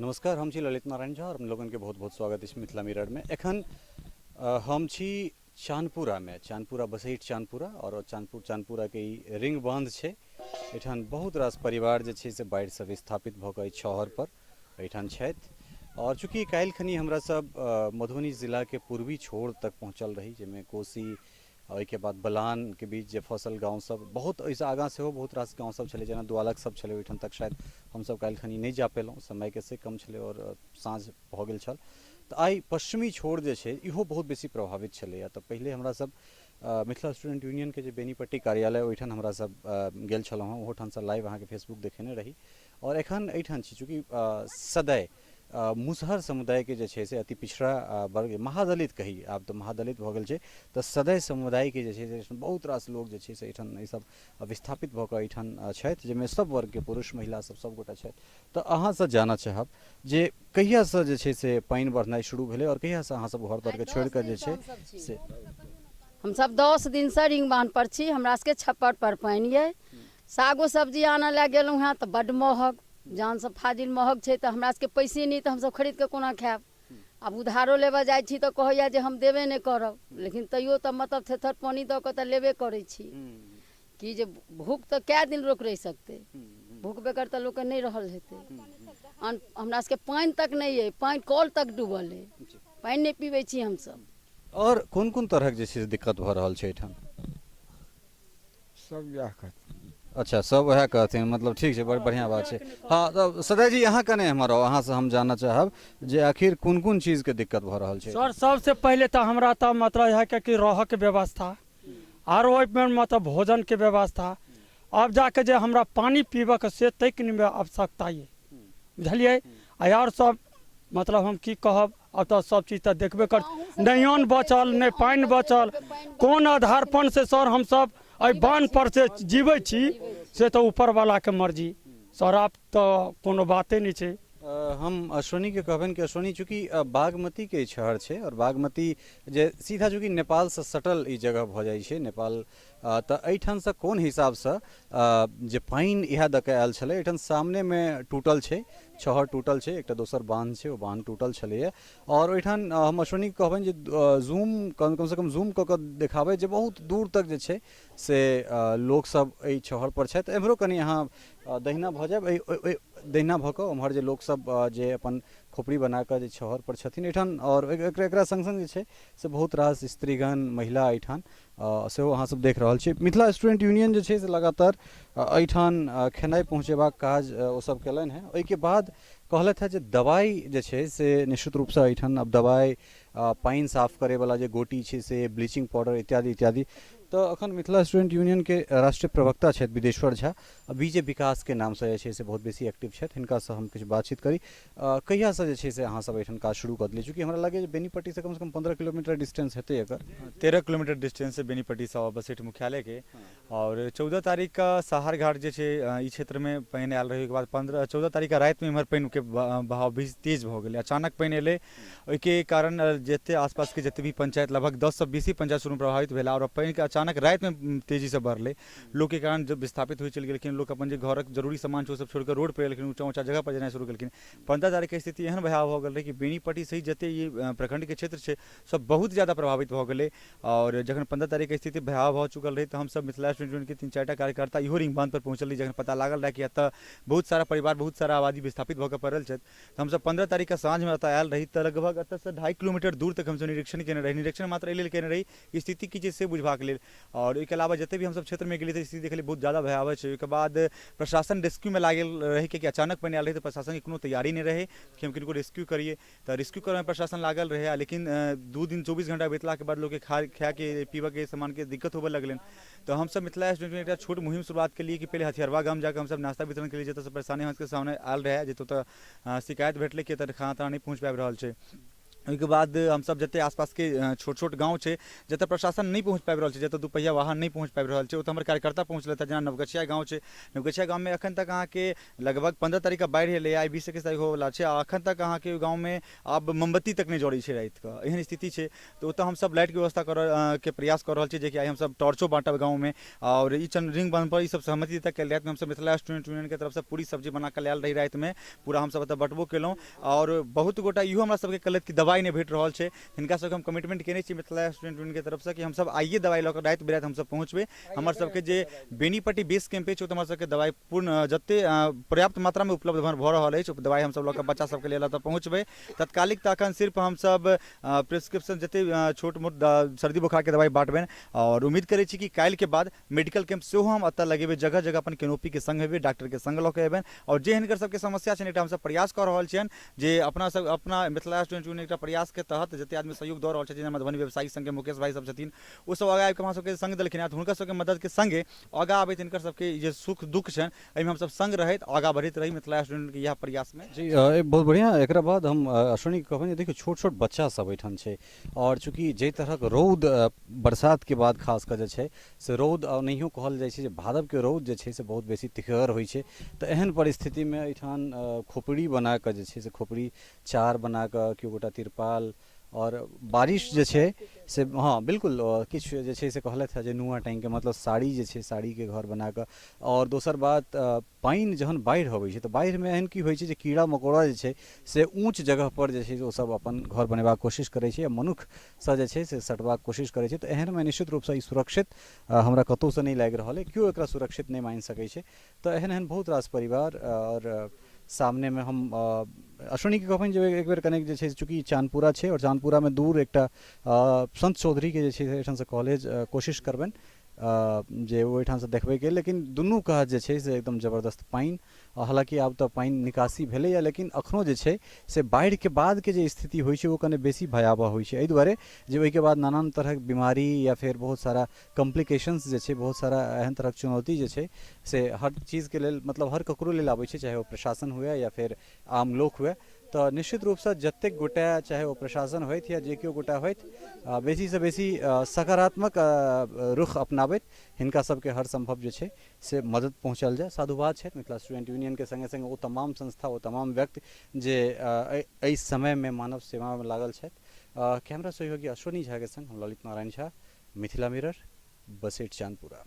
नमस्कार, हम छी ललित नारायण झा और हम लोगन के बहुत बहुत स्वागत इस मिथिला मिरर में। एखन हम छी चांदपुरा में, चांदपुरा बसैठ चांदपुरा और चांदपुरा के ई रिंग बांध छे। एठान बहुत रास परिवार जे छे से बाढ़ि से विस्थापित भ के छहर पर एठान छथि। और चूँकि काल्हि खनी हमरा सब मधुबनी जिला के पूर्वी छोर तक पहुँचल रही, जिसमें कोसी के बाद बलान के बीच जे फसल गाँव सब बहुत ऐसा आगाँ से हो बहुत रास गाँव सब छले, जना दुआलक सब छले, ओहिठाम तक शायद हम सब काल्हि खनी नहीं जा पेलहुँ, समय के से कम छले और साँझ भ गेल छल। तो आई पश्चिमी छोर जे छे इहो बहुत बेसी प्रभावित छले। तो पहले हमरा सब मिथिला स्टूडेंट यूनियन के जे बेनीपट्टी कार्यालय ओहिठाम हमरा सब गेल छलहुँ हँ, ओहोठाम से लाइव अहाँ के फेसबुक देखेने रही। और एखन एठान छी चूँकि सदै मुसहर समुदाय के जे छे से अति पिछड़ा वर्ग, महादलित कही, आब तो महादलित भ गेल छे, तो सदै समुदाय के जे छे से बहुत रास लोग जे छे से एठान ई सब विस्थापित भ के एठान छथि, जेमे सब वर्ग के पुरुष महिला सब गोटा छथि। तो अहाँ से जानना चाहब जे कहिया से जे छे से पानी बढ़नाइ शुरू भेलै और कहिया से अहाँ सब घर तर के छोड़ के जे छे से? हम सब 10 दिन से रिंग बांध पर छी। हमरा सबके छप्पर पर पानी है। सागो सब्जी आने लग गेलहुँ हैं तो बड महग, जान सब फाजिल महग छे, तो हमरा सबके पैसे नहीं, तो हम सब खरीद के कोना खाएब। अब उधारो लेबे जाइ छी तो कहैया जे हम देबे नहीं करब, लेकिन तैयो तो मतलब थेथर पानी दऽ के तो लेबे करै छी कि जे भूख तो कै दिन रोक रह सकते, भूख बेगर तो लोग के नहीं रहल हेते। हमरा सबके पानी तक नहीं है, पानी कल तक डूबल है, पानी नहीं पीबे छी हम सब। और कौन तरह के जे दिक्कत भ रहल छे एठाम? सब यह कहते। अच्छा, सब वह कहते हैं, मतलब ठीक है, बड़ बढ़िया बात है। हाँ, तो सदै जी यहाँ कने हमारा अहाँ से हम जानना चाहब जे आखिर कौन चीज के दिक्कत भ रहल छे? सर सबसे पहले तो हमरा तो मतलब यह है कि रह के व्यवस्था और मतलब भोजन के व्यवस्था, अब जाके जे हमरा पानी पीबे के से तक में आवश्यकता है, बुझलिए। और सब मतलब हम की कहब, अब तो सब चीज तो देखबे कर, नहीं अन्न बचल नहीं पानी बचल, कौन आधारपन से सर हम सब बांध पर से जीवे छी, से तो ऊपर वाला के मर्जी सर, आप तो कोनो बाते नहीं छे। हम अश्वनी के कहबन कि अश्वनी चूँकि बागमती के शहर छे और बागमती जे सीधा चूँकि नेपाल से सटल ई जगह भ जाय छे, नेपाल तो एठान से कोन हिसाब से जे पानी इहा द के आयल छले, एठान सामने में टूटल छे, छहर टूटल छे, एक दोसर बांध छे, ओ बांध टूटल छले। और ओहिठान हम अश्वनी के कहबन जे जूम कम से कम जूम क के देखाबे जे बहुत दूर तक जे छे से लोग सब एहि छहर पर छथि। तो एम्हरो कनी अहाँ दहिना भ जाए, दहिना भ के उम्हर जे लोग सब जे अपन खोपड़ी बना के जे छहर पर छथिन एठान, और एकरा संग संग जे छे से बहुत रास स्त्रीगण महिला एठान से अहाँ सब देख रहल छी। मिथिला स्टूडेंट यूनियन जे छे से लगातार एठान खेनाई पहुँचेबाक काज ओ सब केलन है। ओई के बाद कहलत है जे दवाई जे छे से निश्चित रूप से एठान अब दवाई पानी साफ करे वाला जे गोटी छे से ब्लीचिंग पाउडर इत्यादि इत्यादि। तो अखन मिथिला स्टूडेंट यूनियन के राष्ट्रीय प्रवक्ता छथि विदेश्वर झा, बीजे विकास के नाम से जे से बहुत बेसी एक्टिव छथि, हिनका से हम कुछ बातचीत करी। कहिया से जे से अहाँ सब एठान काज शुरू कर दिली? चूँकि हमरा लगे बेनीपट्टी से कम 15 किलोमीटर डिस्टेंस हेते एकर। 13 किलोमीटर डिस्टेंस है बेनीपट्टी से बसेठ मुख्यालय के। और 14 तारीख का सहार घाट जे ई क्षेत्र में पानी आयल रहे के बाद 14 तारीख का रात में इम्हर पानी के बहाव भी तेज भ गेलै, अचानक पानी एले, ओहिके कारण जते आसपास के जते भी पंचायत लगभग 10 से 20 पंचायत शुरू प्रभावित भेला और पानी के अचानक रात में तेजी से बढ़ले, लोग के कारण जब विस्थापित हुई चल गए, लेकिन लोग अपन जे घर जरूरी सामान सब छोड़कर रोड पर एलखिन, ऊँचा ऊँचा जगह पर जेनाइ शुरू केलखिन। 15 तारीख के स्थिति एहन भयावह हो गई कि बेनीपट्टी सहित जते ये प्रखंड के क्षेत्र है सब बहुत ज्यादा प्रभावित हो गए। और जखन 15 तारीख के स्थिति भयावह हो चुकल रही तो हम सब मिथिला स्टूडेंट के 3-4 कार्यकर्ता इहो रिंग बांध पर पहुंचल रही, जखन पता लागल रहा कि एतऽ बहुत सारा परिवार बहुत सारा आबादी विस्थापित होकर पड़ल है। तो हम सब 15 तारीख का साँझ में आयल रही, तो लगभग एतऽ से 2.5 किलोमीटर दूर तक हम सब निरीक्षण केने रही, निरीक्षण मात्र एहि लेल केने रही स्थिति की जे से बुझबाक लेल। और ओहिके अलावा जते भी हम सब क्षेत्र में गेली तो स्थिति देखली बहुत ज्यादा भयावह है। ओहिके बाद प्रशासन रेस्क्यू में लागल रहे कि अचानक पानी आयल रही, तो प्रशासन की कोनो तैयारी नहीं रहे कि हम किनको रेस्क्यू करिए, तो रेस्क्यू करे में प्रशासन लागल रहे। लेकिन 2 दिन 24 घंटा बीतला के बाद लोग के खाए के पीबे के सामान के दिक्कत होबे लगल। तो हम सब मिथिला स्टूडेंट एक छोट मुहिम शुरुआत के लिए कि पहले हथियारवा गांव जाकर हम सब नाश्ता वितरण के लिए जतऽ परेशानी हमके सामने आयल रहे, जतऽ शिकायत भेटले कि खाना ताना नहीं पहुँच पाबि रहल छै। ओहिके बाद हम सब जते आसपास के छोट छोट गाँव छै जतऽ प्रशासन नहीं पहुँच पाबि रहल छै, जतऽ दुपहिया वाहन नहीं पहुँच पाबि रहल छै, ओतऽ हमर कार्यकर्ता पहुँचल था। जेना नवगछिया गाँव छै, नवगछिया गाँव में अखन तक अहाँके लगभग 15 तारीख के बाढ़ि एलै, आइ 20-21 तारीख होवला छै, आ अखन तक अहाँके गाँव में आब मोमबत्ती तक नहीं जड़ै छै राति कऽ, एहन स्थिति छै। तऽ ओतऽ हम सब लाइट के व्यवस्था के प्रयास कर रहल छी, जेकि आइ हम सब टॉर्चो बांटब गाँव में, और ई रिंग बंद पर ई सब सहमति तक के राति में हम सब मिथिला स्टूडेंट यूनियन के तरफ से पूरी सब्जी बना के लायल रही राति में, पूरा हम सब ओतऽ बंटबो केलहुँ। और बहुत गोटा इहो हमरा सबके कहलथि कि दवाई नहीं भेट रहल छै, हिनका सबके हम कमिटमेंट केने छी मिथिला स्टूडेंट यूनियन के तरफ से कि हम सब आइए दवाई लऽ कऽ राति बिराति हम सब पहुँचबै। हमर सबके जे बेनीपट्टी बेस कैंप छै, ओतऽ हमर सबके दवाई पूर्ण जते पर्याप्त मात्रा में उपलब्ध भऽ रहल अछि, दवाई हम सब लऽ कऽ बच्चा सबके लेल ओतऽ पहुँचबै। तत्कालिक तऽ अखन सिर्फ हम सब प्रिस्क्रिप्शन जते छोट मोट सर्दी बोखार के दवाई बांटबनि, और उम्मीद करै छी कि काल्हि के बाद मेडिकल कैंप सेहो हम एतऽ लगेबै, जगह जगह अपन कैनोपी के संग हेबै, डॉक्टर के संग लऽ कऽ एबनि, और जे हिनकर सबके समस्या छनि एकटा हम सब प्रयास कऽ रहल छियनि जे अपना मिथिला स्टूडेंट यूनियन एकटा प्रयास के तहत जते आदमी सहयोग दऽ रहल छथिन, मधुबनी व्यवसायी संघ के मुकेश भाई सब छथिन, ओ सब आगे आबि कऽ हमरा सबके संग देलखिन, तऽ हुनकर सबके मदद के संगे आगाँ आबैत हिनकर सबके जे सुख दुख छनि एहिमे हम सब संग रहैत आगाँ बढ़ैत रही मिथिला स्टूडेंट के इएह प्रयास में। जी बहुत बढ़िया। एक बाद हम अश्विनी के कहबनि, देखियो छोट छोट बच्चा सब एहिठाम छै, और चूँकि जे तरहक रौद बरसात के बाद खास कऽ जे छै से रौद नहियो कहल जाइ छै जे भादव के रौद जे छै से बहुत बेसी तिखगर होइ छै, तऽ एहन परिस्थिति में एहिठाम खोपड़ी बना कऽ जे छै से खोपड़ी चार बना कऽ केओ गोटा तिरपाल और बारिश जे छै से हाँ बिल्कुल किछु जे छै से कहलथि है जे नुआ टाँगि के मतलब साड़ी जे छै साड़ी के घर बना कऽ, और दोसर बात पानि जहन बाढ़ि अबै छै तऽ बाढ़ि में एहन की होइ छै जे कीड़ा मकोड़ा जे छै से ऊँच जगह पर जे छै से ओ सब अपन घर बनेबाक कोशिश करै छै, मनुष्यसँ जे छै से सटबाक कोशिश करै छै। तऽ एहन में निश्चित रूपसँ ई सुरक्षित हमरा कतहुसँ नहि लागि रहल है, केओ एकरा सुरक्षित नहीं मानि सकै छै। तऽ एहन एहन बहुत रास परिवार और सामने में हम अश्विनी के कहबनि जे एक बेर कनेक जे छै चूँकि चांदपुरा छै, और चांदपुरा में दूर एकटा संत चौधरी के जे छै एहिठाम से कॉलेज कोशिश करबनि जे ओहिठाम से देखबै के, लेकिन दुनू काज जे छै से एकदम जबरदस्त पानि, हालांकि आब तऽ पानि निकासी भेलैया, लेकिन अखनो जे छै से बाढ़ि के बाद के जे स्थिति होइ छै ओ कने बेसी भयावह होइ छै, एहि दुआरे जे ओहिके बाद नानान तरहक बीमारी या फिर बहुत सारा कॉम्प्लिकेशंस जे छै, बहुत सारा एहन तरहक चुनौती जे छै से हर चीज के लेल मतलब हर ककरो लेल आबै छै, चाहे ओ प्रशासन हुए या फिर आम लोक हुए। तो निश्चित रूप से जतेक गोटा चाहे वो प्रशासन होइत या जे केओ गोटा होइत बेसी से बेसी सकारात्मक रुख अपनाबैत हिनका सबके हर संभव जे छै से मदद पहुँचल जाए। साधुवाद छथि मिथिला स्टूडेंट यूनियन के संगे संगे वो तमाम संस्था वो तमाम व्यक्ति जे एहि समय में मानव सेवा में लागल छथि। कैमरा सहयोगी अश्विनी झा के संग हम ललित नारायण झा, मिथिला मिरर, बसेट चांदपुरा।